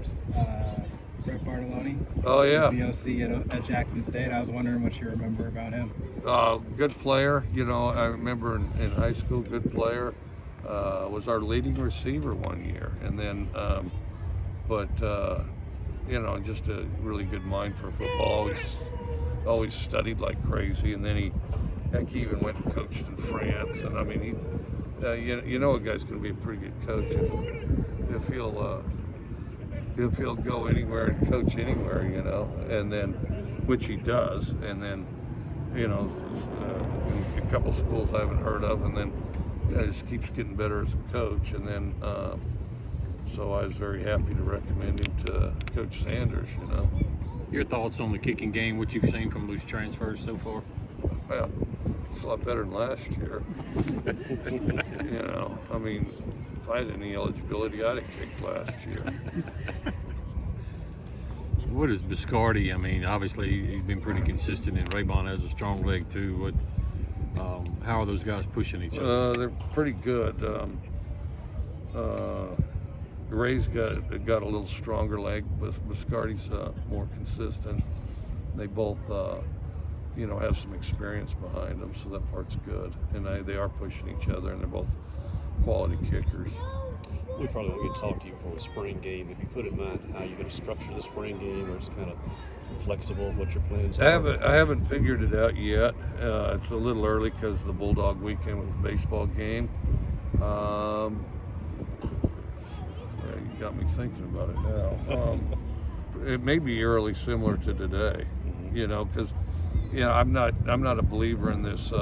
Sooners. Brett Bartoloni. Oh yeah. The OC at Jackson State. I was wondering what you remember about him. Good player. You know, I remember in high school, good player. Was our leading receiver one year, and then, you know, just a really good mind for football. Always studied like crazy, and then he even went and coached in France. And I mean, you know, a guy's going to be a pretty good coach if he'll go anywhere and coach anywhere, you know, and then, which he does, and then, you know, a couple schools I haven't heard of, and then, you know, just keeps getting better as a coach, and then, so I was very happy to recommend him to Coach Sanders, you know. Your thoughts on the kicking game, what you've seen from those transfers so far? Well, it's a lot better than last year. You know, I mean, if I had any eligibility, I'd have kicked last year. What is Biscardi? I mean, obviously he's been pretty consistent, and Raybon has a strong leg too. How are those guys pushing each other? They're pretty good. Ray's got a little stronger leg, but Biscardi's more consistent. They both, you know, have some experience behind them, so that part's good. And they are pushing each other, and they're both quality kickers. We probably won't get to talk to you before the spring game. If you put in mind how you're going to structure the spring game, or it's kind of flexible, what your plans are? I haven't figured it out yet. It's a little early because of the Bulldog weekend with the baseball game. You got me thinking about it now. It may be early, similar to today, you know, because, you know, I'm not a believer in this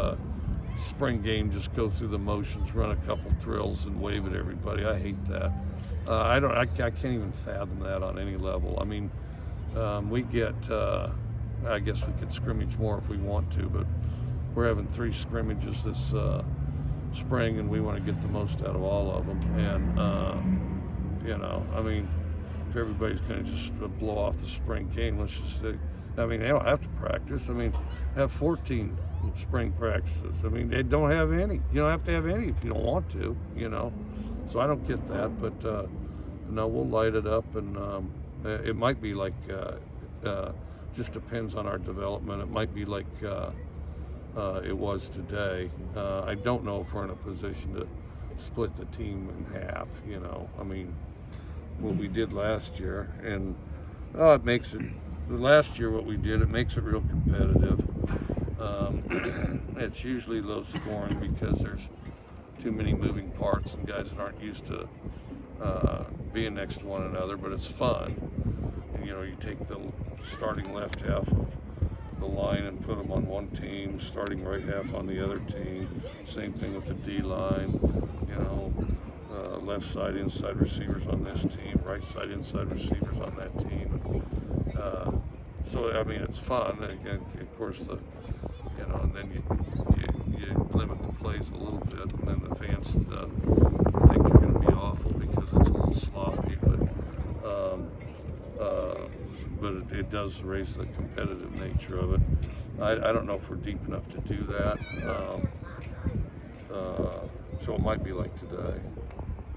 spring game. Just go through the motions, run a couple drills, and wave at everybody. I hate that. I can't even fathom that on any level. I mean, we get. I guess we could scrimmage more if we want to, but we're having 3 scrimmages this spring, and we want to get the most out of all of them. And you know, I mean, if everybody's going to just blow off the spring game, let's just say, I mean, they don't have to practice. I mean, have 14 spring practices. I mean, they don't have any. You don't have to have any if you don't want to, you know. So I don't get that, but no, we'll light it up, and it might be like, just depends on our development. It might be like it was today. I don't know if we're in a position to split the team in half, you know. I mean, what we did last year, and it makes it, last year what we did, it makes it real competitive. It's usually low scoring because there's too many moving parts and guys that aren't used to being next to one another, but it's fun. And, you know, you take the starting left half of the line and put them on one team, starting right half on the other team. Same thing with the D line, you know, left side inside receivers on this team, right side inside receivers on that team. So I mean, it's fun. Again, of course, you know, and then you limit the plays a little bit, and then the fans think you're going to be awful because it's a little sloppy, but it does raise the competitive nature of it. I don't know if we're deep enough to do that, so it might be like today.